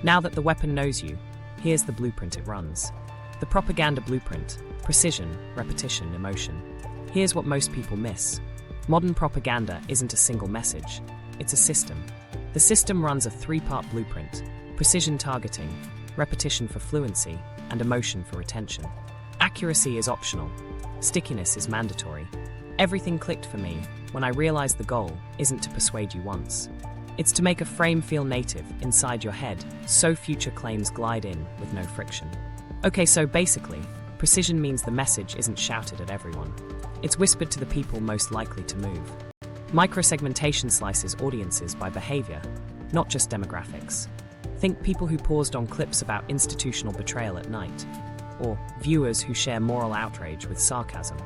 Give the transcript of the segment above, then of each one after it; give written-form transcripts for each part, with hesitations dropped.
Now that the weapon knows you, here's the blueprint it runs. The propaganda blueprint: precision, repetition, emotion. Here's what most people miss. Modern propaganda isn't a single message, it's a system. The system runs a three-part blueprint: precision targeting, repetition for fluency, and emotion for retention. Accuracy is optional. Stickiness is mandatory. Everything clicked for me when I realized the goal isn't to persuade you once. It's to make a frame feel native inside your head, so future claims glide in with no friction. Okay, so basically, precision means the message isn't shouted at everyone. It's whispered to the people most likely to move. Microsegmentation slices audiences by behavior, not just demographics. Think people who paused on clips about institutional betrayal at night, or viewers who share moral outrage with sarcasm.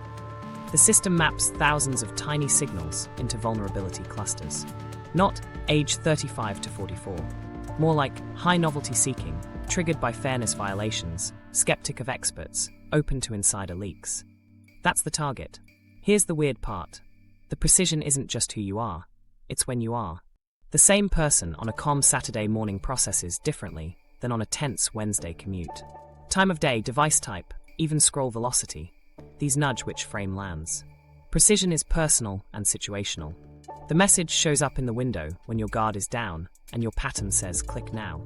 The system maps thousands of tiny signals into vulnerability clusters. Not age 35 to 44. More like high novelty seeking, triggered by fairness violations, skeptic of experts, open to insider leaks. That's the target. Here's the weird part. The precision isn't just who you are, it's when you are. The same person on a calm Saturday morning processes differently than on a tense Wednesday commute. Time of day, device type, even scroll velocity. These nudge which frame lands. Precision is personal and situational. The message shows up in the window when your guard is down and your pattern says click now.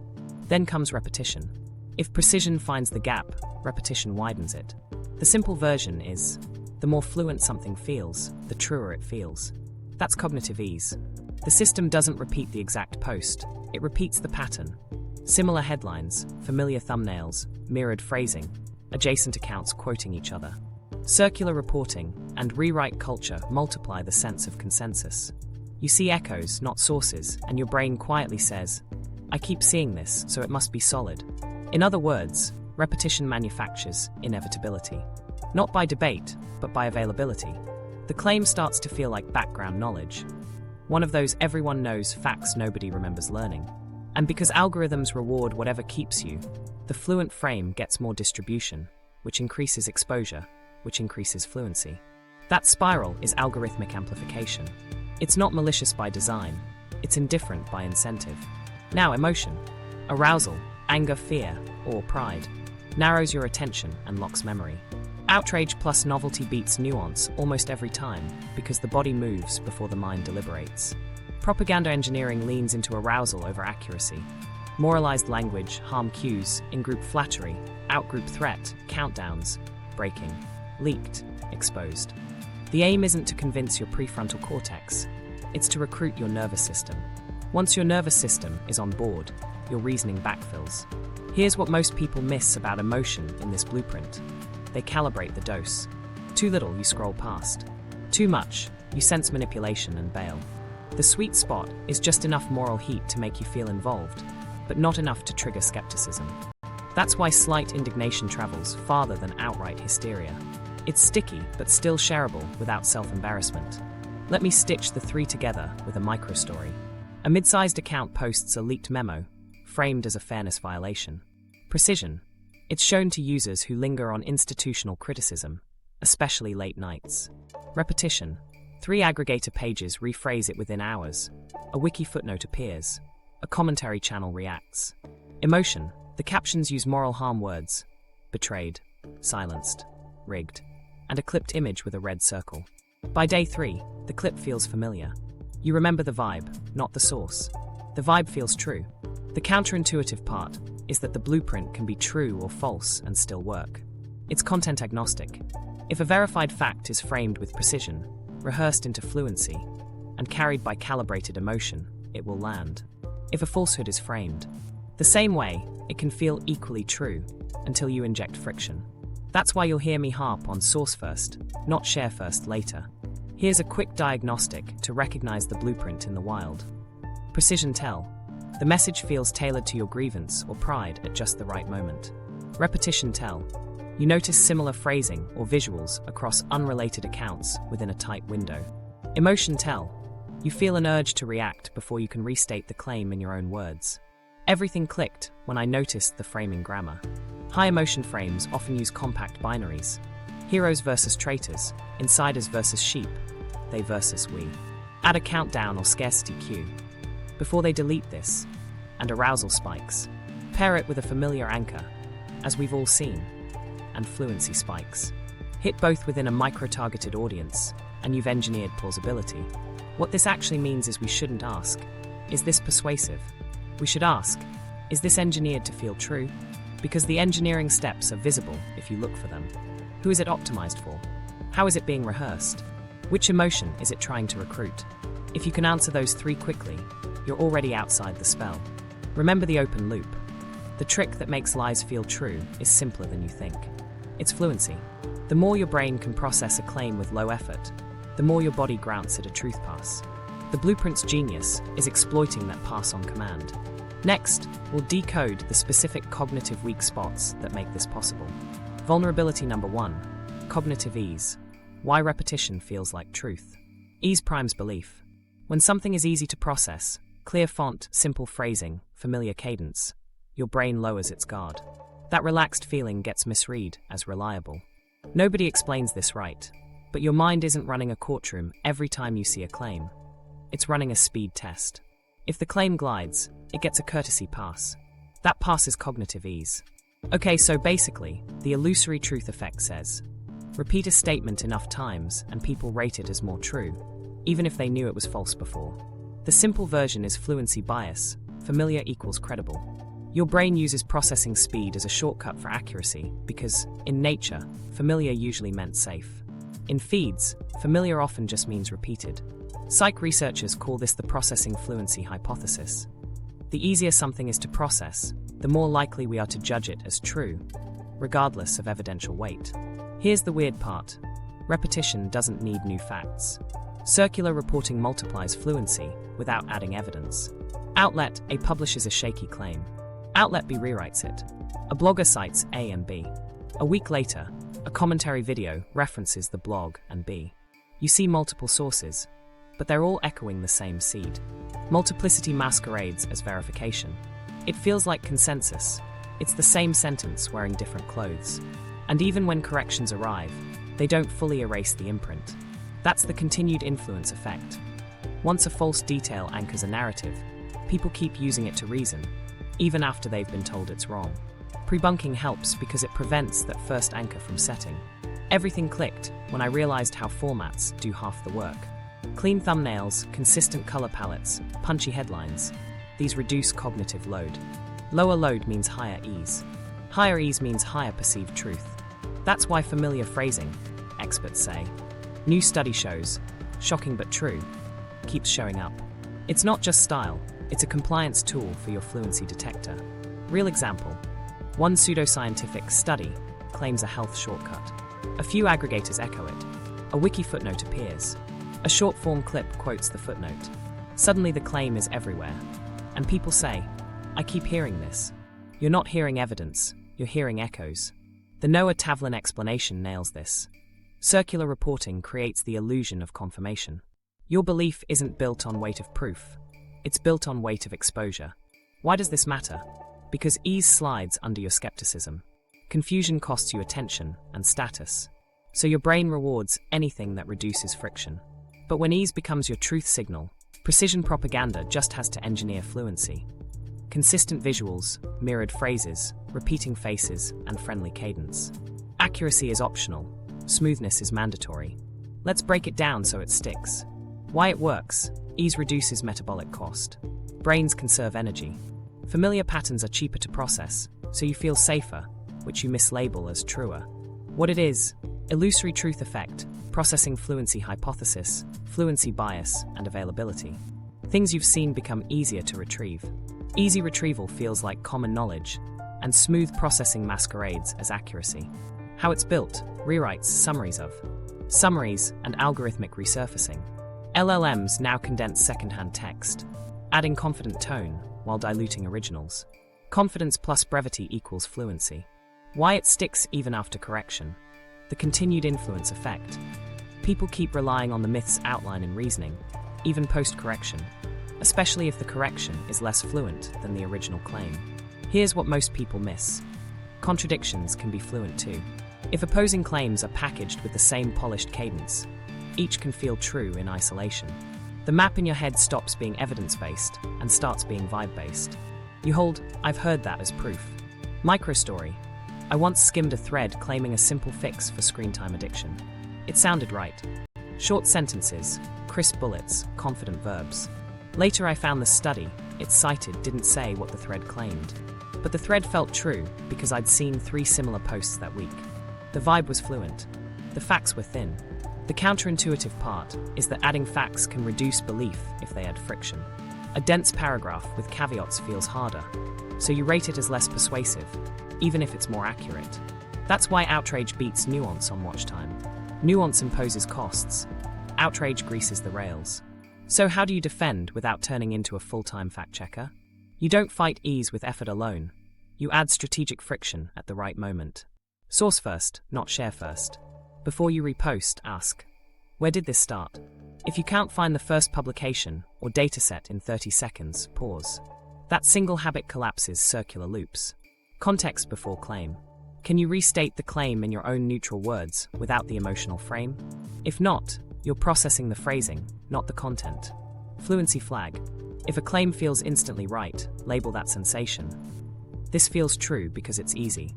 Then comes repetition. If precision finds the gap, repetition widens it. The simple version is, the more fluent something feels, the truer it feels. That's cognitive ease. The system doesn't repeat the exact post, it repeats the pattern. Similar headlines, familiar thumbnails, mirrored phrasing, adjacent accounts quoting each other. Circular reporting and rewrite culture multiply the sense of consensus. You see echoes, not sources, and your brain quietly says, I keep seeing this, so it must be solid. In other words, repetition manufactures inevitability. Not by debate, but by availability. The claim starts to feel like background knowledge. One of those everyone knows facts nobody remembers learning. And because algorithms reward whatever keeps you, the fluent frame gets more distribution, which increases exposure, which increases fluency. That spiral is algorithmic amplification. It's not malicious by design, it's indifferent by incentive. Now emotion, arousal, anger, fear, or pride, narrows your attention and locks memory. Outrage plus novelty beats nuance almost every time because the body moves before the mind deliberates. Propaganda engineering leans into arousal over accuracy. Moralized language, harm cues, in-group flattery, out-group threat, countdowns, breaking, leaked, exposed. The aim isn't to convince your prefrontal cortex, it's to recruit your nervous system. Once your nervous system is on board, your reasoning backfills. Here's what most people miss about emotion in this blueprint. They calibrate the dose. Too little, you scroll past. Too much, you sense manipulation and bail. The sweet spot is just enough moral heat to make you feel involved, but not enough to trigger skepticism. That's why slight indignation travels farther than outright hysteria. It's sticky, but still shareable without self-embarrassment. Let me stitch the three together with a micro-story. A mid-sized account posts a leaked memo, framed as a fairness violation. Precision. It's shown to users who linger on institutional criticism, especially late nights. Repetition. 3 aggregator pages rephrase it within hours. A wiki footnote appears. A commentary channel reacts. Emotion. The captions use moral harm words. Betrayed, silenced, rigged, and a clipped image with a red circle. By day 3, the clip feels familiar. You remember the vibe, not the source. The vibe feels true. The counterintuitive part is that the blueprint can be true or false and still work. It's content agnostic. If a verified fact is framed with precision, rehearsed into fluency, and carried by calibrated emotion, it will land. If a falsehood is framed, the same way, it can feel equally true until you inject friction. That's why you'll hear me harp on source first, not share first later. Here's a quick diagnostic to recognize the blueprint in the wild. Precision tell. The message feels tailored to your grievance or pride at just the right moment. Repetition tell. You notice similar phrasing or visuals across unrelated accounts within a tight window. Emotion tell. You feel an urge to react before you can restate the claim in your own words. Everything clicked when I noticed the framing grammar. High emotion frames often use compact binaries. Heroes versus traitors, insiders versus sheep, they versus we. Add a countdown or scarcity cue. Before they delete this, and arousal spikes. Pair it with a familiar anchor, as we've all seen, and fluency spikes. Hit both within a micro-targeted audience, and you've engineered plausibility. What this actually means is we shouldn't ask, is this persuasive? We should ask, is this engineered to feel true? Because the engineering steps are visible if you look for them. Who is it optimized for? How is it being rehearsed? Which emotion is it trying to recruit? If you can answer those three quickly, you're already outside the spell. Remember the open loop. The trick that makes lies feel true is simpler than you think. It's fluency. The more your brain can process a claim with low effort, the more your body grants it a truth pass. The blueprint's genius is exploiting that pass on command. Next, we'll decode the specific cognitive weak spots that make this possible. Vulnerability number 1, cognitive ease. Why repetition feels like truth. Ease primes belief. When something is easy to process, clear font, simple phrasing, familiar cadence, your brain lowers its guard. That relaxed feeling gets misread as reliable. Nobody explains this right, but your mind isn't running a courtroom every time you see a claim. It's running a speed test. If the claim glides, it gets a courtesy pass. That pass is cognitive ease. Okay, so basically, the illusory truth effect says, repeat a statement enough times and people rate it as more true, even if they knew it was false before. The simple version is fluency bias, familiar equals credible. Your brain uses processing speed as a shortcut for accuracy because, in nature, familiar usually meant safe. In feeds, familiar often just means repeated. Psych researchers call this the processing fluency hypothesis. The easier something is to process, the more likely we are to judge it as true, regardless of evidential weight. Here's the weird part. Repetition doesn't need new facts. Circular reporting multiplies fluency without adding evidence. Outlet A publishes a shaky claim. Outlet B rewrites it. A blogger cites A and B. A week later, a commentary video references the blog and B. You see multiple sources, but they're all echoing the same seed. Multiplicity masquerades as verification. It feels like consensus. It's the same sentence wearing different clothes. And even when corrections arrive, they don't fully erase the imprint. That's the continued influence effect. Once a false detail anchors a narrative, people keep using it to reason, even after they've been told it's wrong. Prebunking helps because it prevents that first anchor from setting. Everything clicked when I realized how formats do half the work. Clean thumbnails, consistent color palettes, punchy headlines. These reduce cognitive load. Lower load means higher ease. Higher ease means higher perceived truth. That's why familiar phrasing, experts say, new study shows, shocking but true, keeps showing up. It's not just style, it's a compliance tool for your fluency detector. Real example. One pseudoscientific study claims a health shortcut. A few aggregators echo it. A wiki footnote appears. A short-form clip quotes the footnote. Suddenly the claim is everywhere. And people say, I keep hearing this. You're not hearing evidence, you're hearing echoes. The Noah Tavlin explanation nails this. Circular reporting creates the illusion of confirmation. Your belief isn't built on weight of proof. It's built on weight of exposure. Why does this matter? Because ease slides under your skepticism. Confusion costs you attention and status. So your brain rewards anything that reduces friction. But when ease becomes your truth signal, precision propaganda just has to engineer fluency. Consistent visuals, mirrored phrases, repeating faces, and friendly cadence. Accuracy is optional. Smoothness is mandatory. Let's break it down so it sticks. Why it works. Ease reduces metabolic cost. Brains conserve energy. Familiar patterns are cheaper to process, so you feel safer, which you mislabel as truer. What it is: illusory truth effect, processing fluency hypothesis, fluency bias, and availability. Things you've seen become easier to retrieve. Easy retrieval feels like common knowledge, and smooth processing masquerades as accuracy. How it's built: rewrites, summaries, and algorithmic resurfacing. LLMs now condense secondhand text, adding confident tone while diluting originals. Confidence plus brevity equals fluency. Why it sticks even after correction. The continued influence effect. People keep relying on the myth's outline and reasoning, even post-correction, especially if the correction is less fluent than the original claim. Here's what most people miss. Contradictions can be fluent too. If opposing claims are packaged with the same polished cadence, each can feel true in isolation. The map in your head stops being evidence-based and starts being vibe-based. You hold, "I've heard that" as proof. Microstory. I once skimmed a thread claiming a simple fix for screen time addiction. It sounded right. Short sentences, crisp bullets, confident verbs. Later I found the study it cited didn't say what the thread claimed. But the thread felt true because I'd seen 3 similar posts that week. The vibe was fluent. The facts were thin. The counterintuitive part is that adding facts can reduce belief if they add friction. A dense paragraph with caveats feels harder, so you rate it as less persuasive, even if it's more accurate. That's why outrage beats nuance on watch time. Nuance imposes costs. Outrage greases the rails. So how do you defend without turning into a full-time fact-checker? You don't fight ease with effort alone. You add strategic friction at the right moment. Source first, not share first. Before you repost, ask, where did this start? If you can't find the first publication or dataset in 30 seconds, pause. That single habit collapses circular loops. Context before claim. Can you restate the claim in your own neutral words without the emotional frame? If not, you're processing the phrasing, not the content. Fluency flag. If a claim feels instantly right, label that sensation. This feels true because it's easy.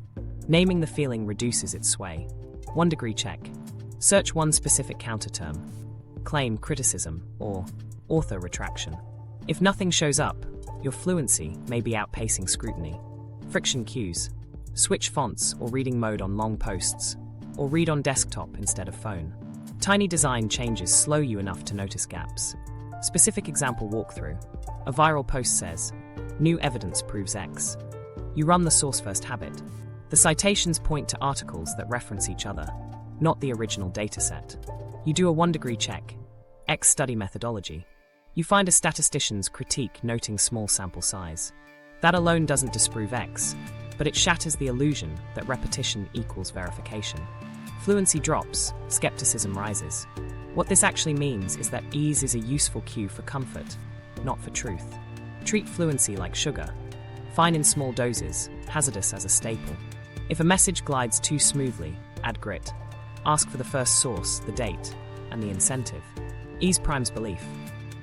Naming the feeling reduces its sway. 1 degree check. Search one specific counterterm. Claim criticism or author retraction. If nothing shows up, your fluency may be outpacing scrutiny. Friction cues. Switch fonts or reading mode on long posts, or read on desktop instead of phone. Tiny design changes slow you enough to notice gaps. Specific example walkthrough. A viral post says, "New evidence proves X." You run the source first habit. The citations point to articles that reference each other, not the original dataset. You do a 1 degree check. X study methodology. You find a statistician's critique noting small sample size. That alone doesn't disprove X, but it shatters the illusion that repetition equals verification. Fluency drops, skepticism rises. What this actually means is that ease is a useful cue for comfort, not for truth. Treat fluency like sugar. Fine in small doses, hazardous as a staple. If a message glides too smoothly, add grit. Ask for the first source, the date, and the incentive. Ease primes belief.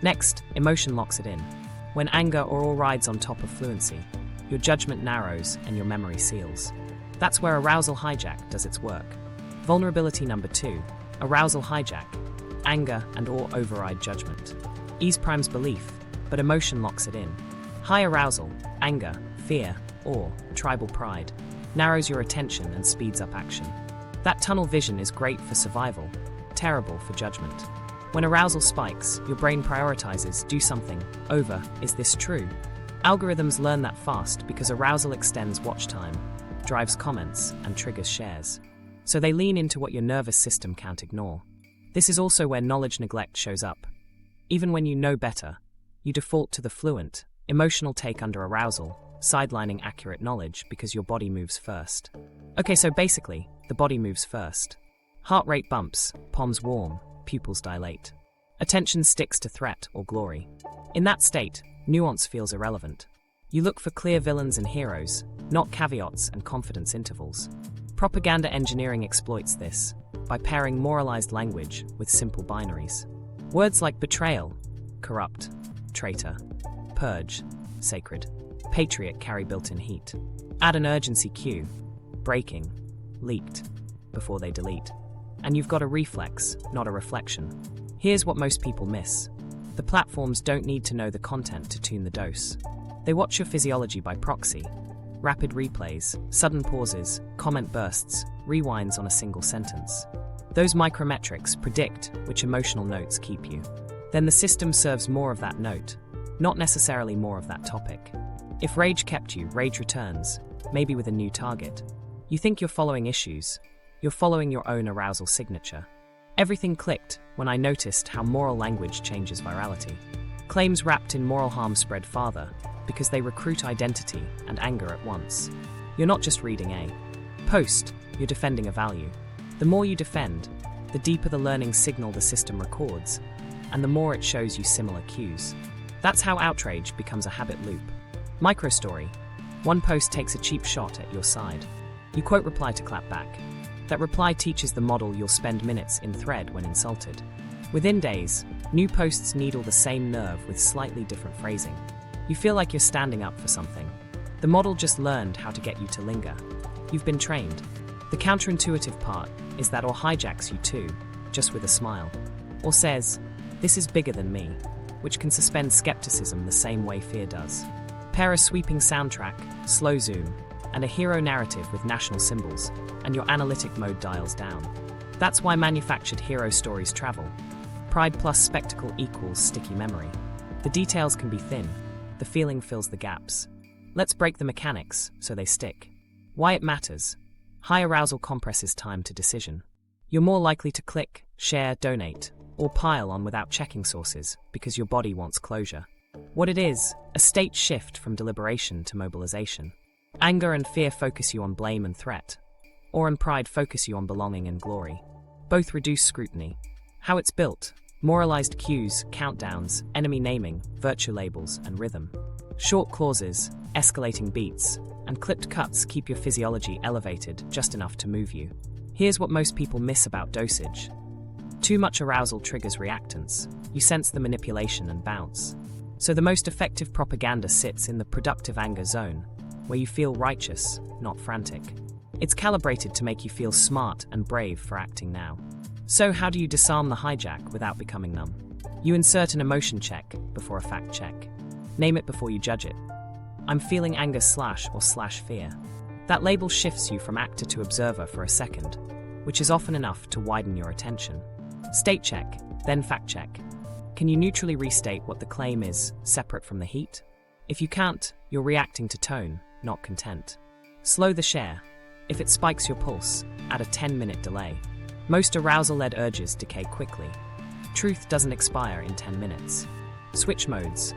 Next, emotion locks it in. When anger or awe rides on top of fluency, your judgment narrows and your memory seals. That's where arousal hijack does its work. Vulnerability number 2, arousal hijack. Anger and awe override judgment. Ease primes belief, but emotion locks it in. High arousal, anger, fear, awe, tribal pride, narrows your attention and speeds up action. That tunnel vision is great for survival, terrible for judgment. When arousal spikes, your brain prioritizes do something over, is this true? Algorithms learn that fast because arousal extends watch time, drives comments, and triggers shares. So they lean into what your nervous system can't ignore. This is also where knowledge neglect shows up. Even when you know better, you default to the fluent, emotional take under arousal, sidelining accurate knowledge because your body moves first. Okay, so basically, the body moves first. Heart rate bumps, palms warm, pupils dilate. Attention sticks to threat or glory. In that state, nuance feels irrelevant. You look for clear villains and heroes, not caveats and confidence intervals. Propaganda engineering exploits this by pairing moralized language with simple binaries. Words like betrayal, corrupt, traitor, purge, sacred, patriot carry built-in heat. Add an urgency cue, breaking, leaked, before they delete. And you've got a reflex, not a reflection. Here's what most people miss. The platforms don't need to know the content to tune the dose. They watch your physiology by proxy. Rapid replays, sudden pauses, comment bursts, rewinds on a single sentence. Those micrometrics predict which emotional notes keep you. Then the system serves more of that note, not necessarily more of that topic. If rage kept you, rage returns, maybe with a new target. You think you're following issues. You're following your own arousal signature. Everything clicked when I noticed how moral language changes virality. Claims wrapped in moral harm spread farther because they recruit identity and anger at once. You're not just reading a post, you're defending a value. The more you defend, the deeper the learning signal the system records, and the more it shows you similar cues. That's how outrage becomes a habit loop. Microstory. One post takes a cheap shot at your side. You quote reply to clap back. That reply teaches the model you'll spend minutes in thread when insulted. Within days, new posts needle the same nerve with slightly different phrasing. You feel like you're standing up for something. The model just learned how to get you to linger. You've been trained. The counterintuitive part is that or hijacks you too, just with a smile. Or says, "This is bigger than me," which can suspend skepticism the same way fear does. Pair a sweeping soundtrack, slow zoom, and a hero narrative with national symbols, and your analytic mode dials down. That's why manufactured hero stories travel. Pride plus spectacle equals sticky memory. The details can be thin, the feeling fills the gaps. Let's break the mechanics so they stick. Why it matters. High arousal compresses time to decision. You're more likely to click, share, donate, or pile on without checking sources because your body wants closure. What it is, a state shift from deliberation to mobilization. Anger and fear focus you on blame and threat. Awe and pride focus you on belonging and glory. Both reduce scrutiny. How it's built: moralized cues, countdowns, enemy naming, virtue labels, and rhythm. Short clauses, escalating beats, and clipped cuts keep your physiology elevated just enough to move you. Here's what most people miss about dosage. Too much arousal triggers reactance. You sense the manipulation and bounce. So the most effective propaganda sits in the productive anger zone, where you feel righteous, not frantic. It's calibrated to make you feel smart and brave for acting now. So how do you disarm the hijack without becoming numb? You insert an emotion check before a fact check. Name it before you judge it. I'm feeling anger / fear. That label shifts you from actor to observer for a second, which is often enough to widen your attention. State check, then fact check. Can you neutrally restate what the claim is, separate from the heat? If you can't, you're reacting to tone, not content. Slow the share. If it spikes your pulse, add a 10-minute delay. Most arousal-led urges decay quickly. Truth doesn't expire in 10 minutes. Switch modes.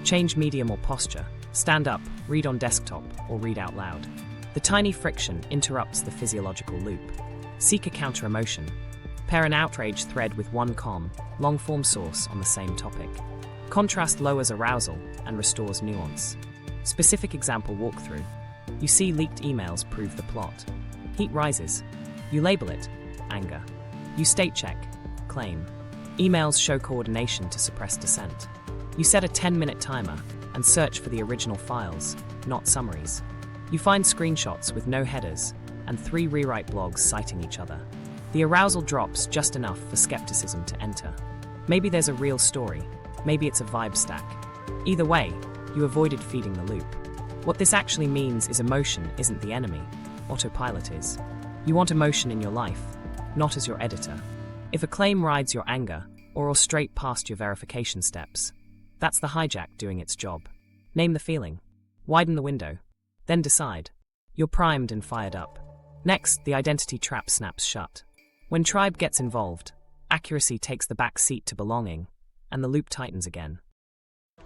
Change medium or posture. Stand up, read on desktop, or read out loud. The tiny friction interrupts the physiological loop. Seek a counter-emotion. Pair an outrage thread with one calm, long-form source on the same topic. Contrast lowers arousal and restores nuance. Specific example walkthrough. You see leaked emails prove the plot. Heat rises. You label it, anger. You state check, claim. Emails show coordination to suppress dissent. You set a 10-minute timer and search for the original files, not summaries. You find screenshots with no headers and 3 rewrite blogs citing each other. The arousal drops just enough for skepticism to enter. Maybe there's a real story, maybe it's a vibe stack. Either way, you avoided feeding the loop. What this actually means is emotion isn't the enemy, autopilot is. You want emotion in your life, not as your editor. If a claim rides your anger, or straight past your verification steps, that's the hijack doing its job. Name the feeling. Widen the window. Then decide. You're primed and fired up. Next, the identity trap snaps shut. When tribe gets involved, accuracy takes the back seat to belonging, and the loop tightens again.